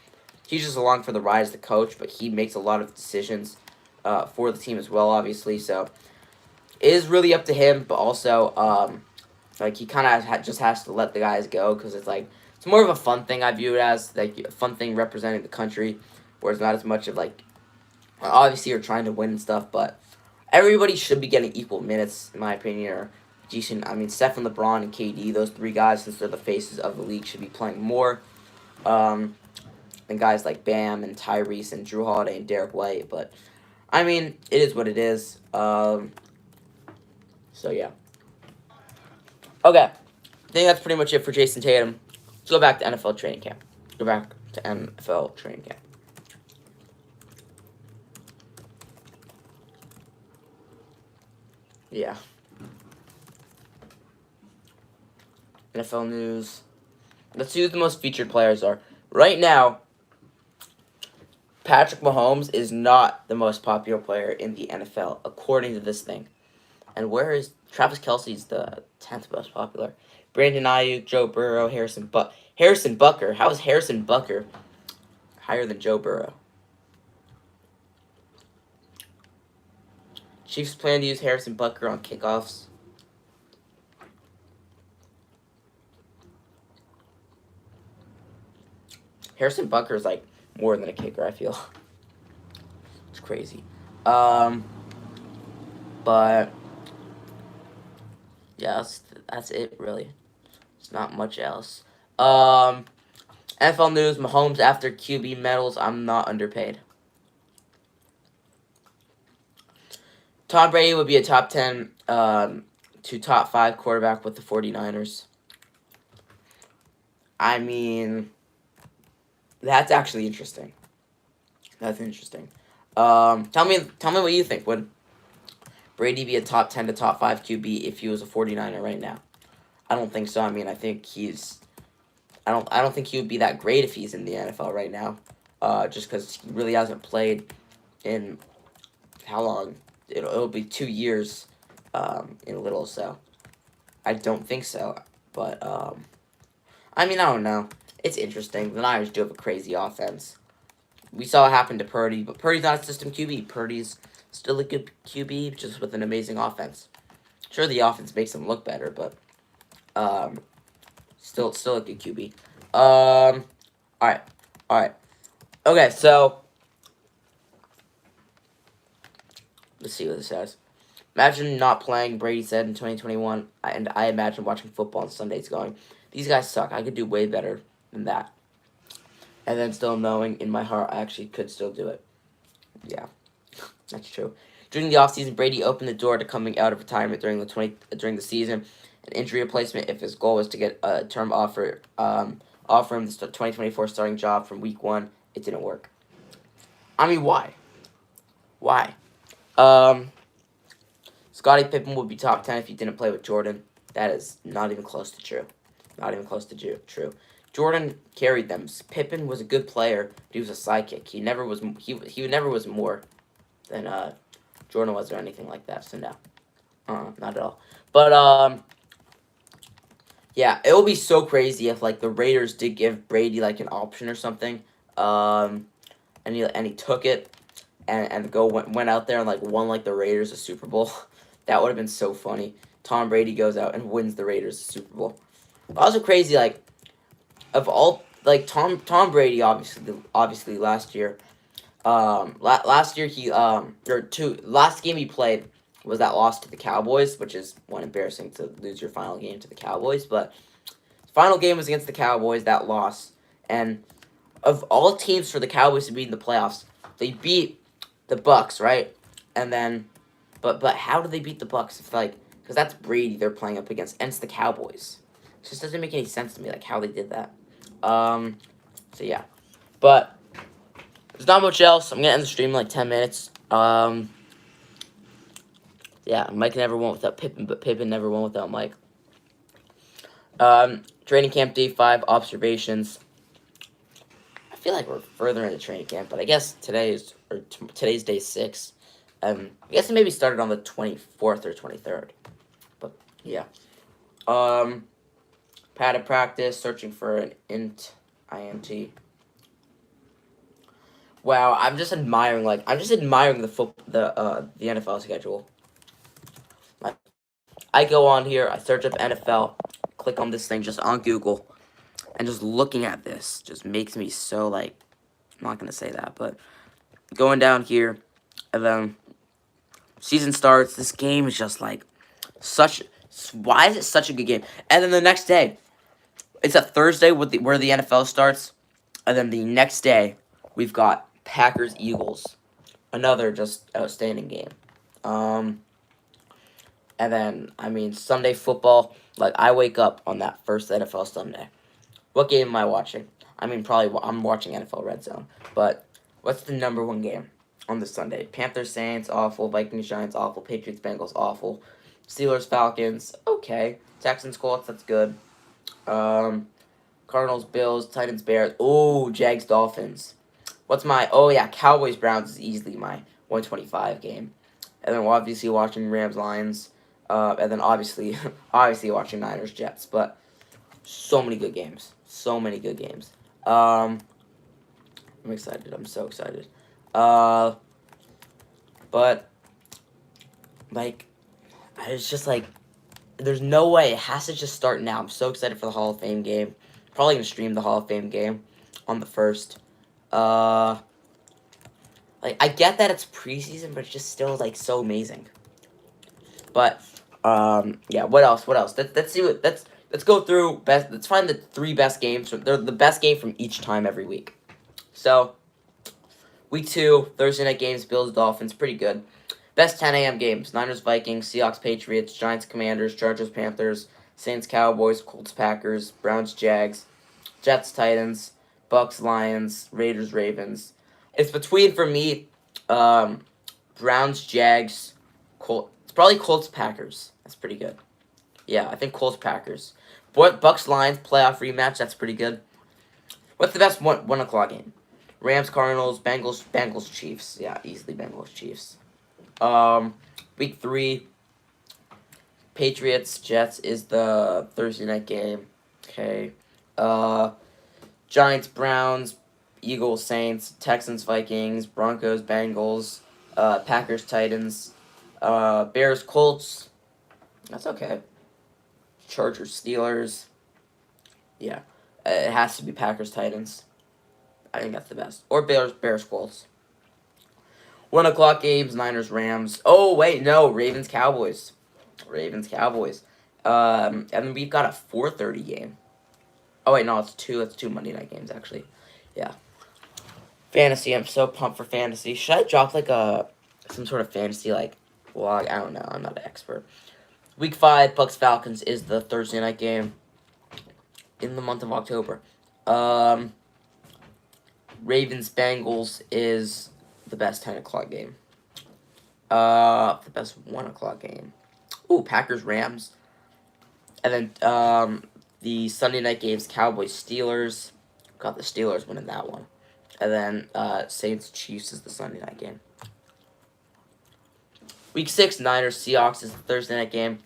He's just along for the ride as the coach, but he makes a lot of decisions for the team as well, obviously. So it is really up to him, but also like he kind of just has to let the guys go because it's like it's more of a fun thing. I view it as like a fun thing representing the country, where it's not as much of like obviously you're trying to win and stuff, but everybody should be getting equal minutes in my opinion. Or decent. I mean, Steph and LeBron and KD, those three guys, since they're the faces of the league, should be playing more than guys like Bam and Tyrese and Drew Holiday and Derek White. But I mean, it is what it is. So yeah. Okay, I think that's pretty much it for Jayson Tatum. Let's go back to NFL training camp. Go back to NFL training camp. Yeah. NFL news. Let's see who the most featured players are. Right now, Patrick Mahomes is not the most popular player in the NFL, according to this thing. And where is Travis Kelce's the 10th most popular? Brandon Ayuk, Joe Burrow, Harrison Bucker. How is Harrison Bucker higher than Joe Burrow? Chiefs plan to use Harrison Bucker on kickoffs. Harrison Bucker is like more than a kicker, I feel. It's crazy. But yeah, that's it really. It's not much else. NFL news: Mahomes after QB medals. I'm not underpaid. Tom Brady would be a top 10 to top 5 quarterback with the 49ers. I mean, that's actually interesting. That's interesting. Tell me what you think. Would Brady be a top 10 to top 5 QB if he was a 49er right now? I don't think so. I mean, I think I don't think he would be that great if he's in the NFL right now. Just because he really hasn't played in how long? It'll be 2 years in a little, so I don't think so. But I mean, I don't know. It's interesting. The Niners do have a crazy offense. We saw what happened to Purdy, but Purdy's not a system QB. Purdy's still a good QB, just with an amazing offense. Sure, the offense makes him look better, but still a good QB. All right. Okay, so let's see what this says. Imagine not playing, Brady said in 2021, and I imagine watching football on Sundays going, these guys suck. I could do way better than that. And then still knowing in my heart I actually could still do it. Yeah, that's true. During the offseason, Brady opened the door to coming out of retirement during the season, an injury replacement if his goal was to get a term offer him the 2024 starting job from week 1. It didn't work. I mean, why? Why? Scottie Pippen would be top 10 if he didn't play with Jordan. That is not even close to true. Not even close to true. Jordan carried them. Pippen was a good player, but he was a sidekick. He never was more than Jordan was or anything like that. So no, not at all. But yeah, it would be so crazy if like the Raiders did give Brady like an option or something. and he took it and went out there and like won like the Raiders a Super Bowl. That would have been so funny. Tom Brady goes out and wins the Raiders a Super Bowl. Also crazy, like of all like Tom Brady obviously last year. Last year he last game he played was that loss to the Cowboys, which is one embarrassing to lose your final game to the Cowboys. But final game was against the Cowboys, that loss, and of all teams for the Cowboys to beat in the playoffs, they beat the Bucks, right? And then, but how do they beat the Bucks? If like because that's Brady they're playing up against, and it's the Cowboys. It just doesn't make any sense to me like how they did that. So yeah, but. There's not much else. I'm gonna end the stream in like 10 minutes. Yeah, Mike never won without Pippen, but Pippen never won without Mike. Training camp day 5 observations. I feel like we're further into training camp, but I guess today's day 6. I guess it maybe started on the 24th or 23rd. But yeah. Padded practice, searching for an INT. Wow, I'm just admiring the NFL schedule. Like, I go on here, I search up NFL, click on this thing just on Google, and just looking at this just makes me so like, I'm not gonna say that, but going down here, and then season starts. This game is just like why is it such a good game? And then the next day, it's a Thursday where the NFL starts, and then the next day we've got Packers Eagles, another just outstanding game. And then Sunday football. Like I wake up on that first NFL Sunday. What game am I watching? Probably I'm watching NFL Red Zone. But what's the number one game on this Sunday? Panthers Saints awful, Vikings Giants awful, Patriots Bengals awful, Steelers Falcons okay, Texans Colts that's good. Cardinals Bills, Titans Bears. Oh, Jags Dolphins. Cowboys Browns is easily my 125 game. And then we're obviously watching Rams Lions. And then obviously watching Niners Jets. But so many good games. So many good games. I'm excited. I'm so excited. But like it's just like there's no way. It has to just start now. I'm so excited for the Hall of Fame game. Probably gonna stream the Hall of Fame game on the 1st. Like I get that it's preseason, but it's just still like so amazing. But yeah. What else? Let's see what let's go through best. Let's find the 3 best games. They're the best game from each time every week. So week 2 Thursday night games: Bills Dolphins, pretty good. Best 10 a.m. games: Niners Vikings, Seahawks Patriots, Giants Commanders, Chargers Panthers, Saints Cowboys, Colts Packers, Browns Jags, Jets Titans, Bucks Lions, Raiders Ravens. It's between for me, Browns Jags, Colts. It's probably Colts Packers. That's pretty good. Yeah, I think Colts Packers. Bucks Lions playoff rematch. That's pretty good. What's the best 1 o'clock game? Rams Cardinals, Bengals Chiefs. Yeah, easily Bengals Chiefs. Week 3, Patriots Jets is the Thursday night game. Okay. Giants Browns, Eagles Saints, Texans Vikings, Broncos Bengals, Packers Titans, Bears Colts. That's okay. Chargers Steelers. Yeah. It has to be Packers Titans. I think that's the best. Or Bears Colts. 1 o'clock games, Niners Rams. Oh wait, no, Ravens Cowboys. And then we've got a 4:30 game. Oh wait, no, it's 2. It's 2 Monday night games actually. Yeah. Fantasy. I'm so pumped for fantasy. Should I drop like some sort of fantasy like vlog? I don't know. I'm not an expert. Week 5, Bucks Falcons is the Thursday night game in the month of October. Ravens Bengals is the best 10 o'clock game. The best 1 o'clock game. Ooh, Packers Rams. And then the Sunday night games: Cowboys Steelers. Got the Steelers winning that one. And then Saints Chiefs is the Sunday night game. Week 6, Niners Seahawks is the Thursday night game.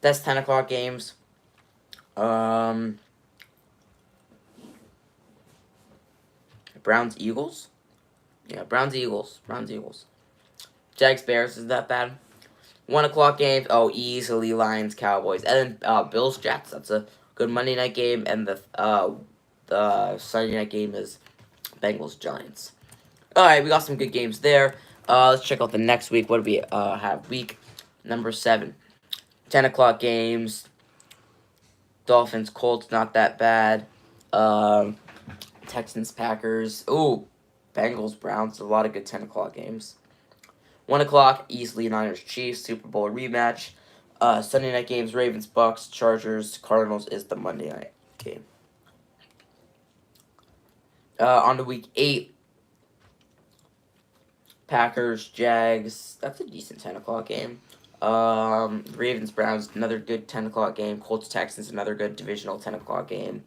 Best 10 o'clock games. Browns Eagles. Yeah, Browns-Eagles. Browns-Eagles. Jags-Bears is that bad. 1 o'clock games. Oh, easily Lions-Cowboys. And then Bills-Jets. That's a good Monday night game. And the Sunday night game is Bengals-Giants. Alright, we got some good games there. Let's check out the next week. What do we have? Week number 7. 10 o'clock games. Dolphins, Colts, not that bad. Texans, Packers. Ooh, Bengals, Browns. A lot of good 10 o'clock games. 1 o'clock, easily Niners, Chiefs, Super Bowl rematch. Sunday night games, Ravens, Bucks, Chargers, Cardinals is the Monday night game. On to week 8. Packers, Jags. That's a decent 10 o'clock game. Ravens, Browns, another good 10 o'clock game. Colts, Texans, another good divisional 10 o'clock game.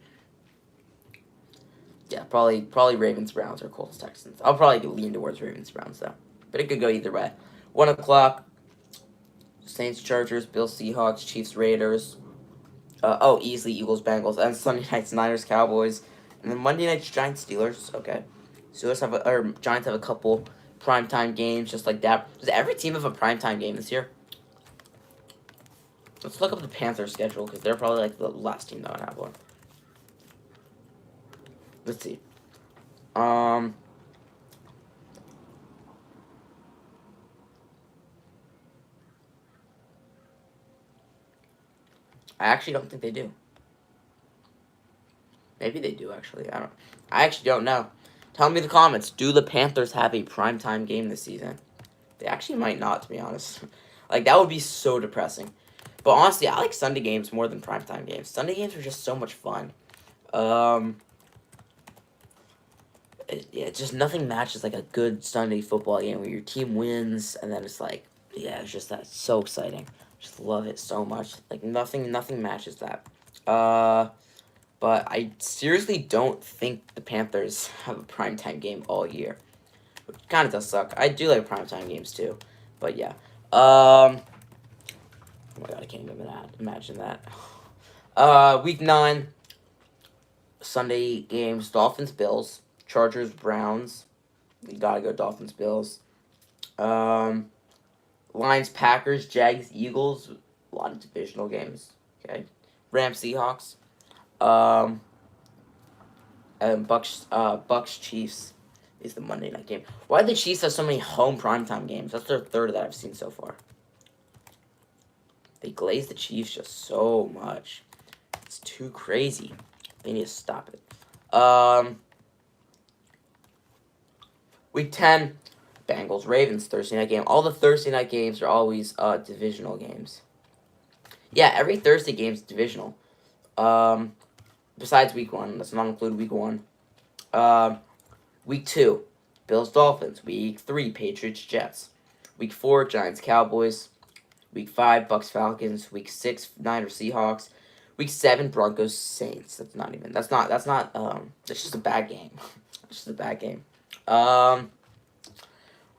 Yeah, probably Ravens, Browns, or Colts, Texans. I'll probably lean towards Ravens, Browns though, but it could go either way. 1 o'clock, Saints, Chargers, Bills, Seahawks, Chiefs, Raiders. Easily Eagles, Bengals, and Sunday night's Niners, Cowboys, and then Monday night's Giants, Steelers. Okay, Giants have a couple primetime games just like that. Does every team have a primetime game this year? Let's look up the Panthers schedule because they're probably like the last team that would have one. Let's see. I actually don't think they do. Maybe they do, actually. I actually don't know. Tell me in the comments, do the Panthers have a primetime game this season? They actually might not, to be honest. Like, that would be so depressing. But honestly, I like Sunday games more than primetime games. Sunday games are just so much fun. Just nothing matches like a good Sunday football game where your team wins, and then it's like, yeah, it's just that's so exciting. Just love it so much. Like nothing matches that. But I seriously don't think the Panthers have a primetime game all year. Which kind of does suck. I do like primetime games too, but yeah. Oh my god, I can't even imagine that. Week 9, Sunday games: Dolphins, Bills, Chargers, Browns. You gotta go Dolphins, Bills. Lions, Packers, Jags, Eagles. A lot of divisional games. Okay. Rams, Seahawks. And Bucks, Chiefs is the Monday night game. Why do the Chiefs have so many home primetime games? That's their third that I've seen so far. They glaze the Chiefs just so much. It's too crazy. They need to stop it. Week 10, Bengals, Ravens, Thursday night game. All the Thursday night games are always divisional games. Yeah, every Thursday game is divisional. Besides week 1. Let's not include week 1. Week 2, Bills, Dolphins. Week 3, Patriots, Jets. Week 4, Giants, Cowboys. Week 5, Bucks, Falcons. Week 6, Niners, Seahawks. Week 7, Broncos, Saints. That's just a bad game. It's just a bad game.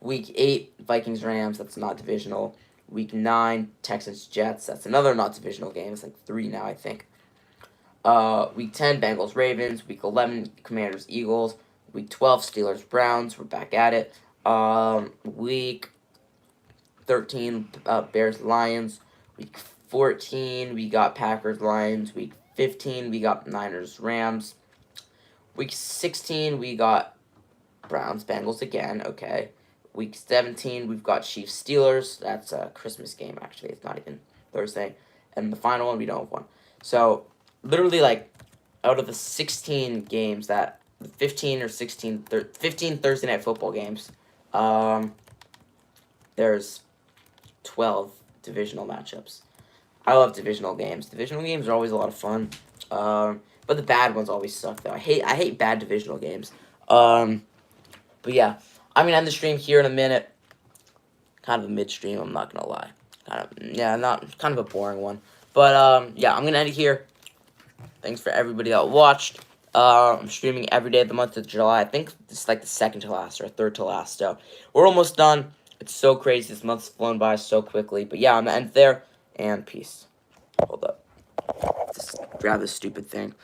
Week 8, Vikings, Rams. That's not divisional. Week 9, Texans, Jets. That's another not divisional game. It's like 3 now, I think. Week 10, Bengals, Ravens. Week 11, Commanders, Eagles. Week 12, Steelers, Browns. We're back at it. Week 13, Bears, Lions. Week 14, we got Packers, Lions. Week 15, we got Niners, Rams. Week 16, we got Browns, Bengals again. Okay. Week 17, we've got Chiefs, Steelers. That's a Christmas game, actually. It's not even Thursday. And the final one, we don't have one. So, literally, like, out of the 16 games that 15 Thursday night football games, there's 12 divisional matchups. I love divisional games. Divisional games are always a lot of fun. But the bad ones always suck, though. I hate bad divisional games. But yeah, I'm gonna end the stream here in a minute. Kind of a midstream, I'm not gonna lie. Kind of a boring one. But yeah, I'm gonna end it here. Thanks for everybody that watched. I'm streaming every day of the month of July. I think it's like the second to last or third to last. So we're almost done. It's so crazy. This month's flown by so quickly. But yeah, I'm gonna end there. And peace. Hold up. Just grab this stupid thing.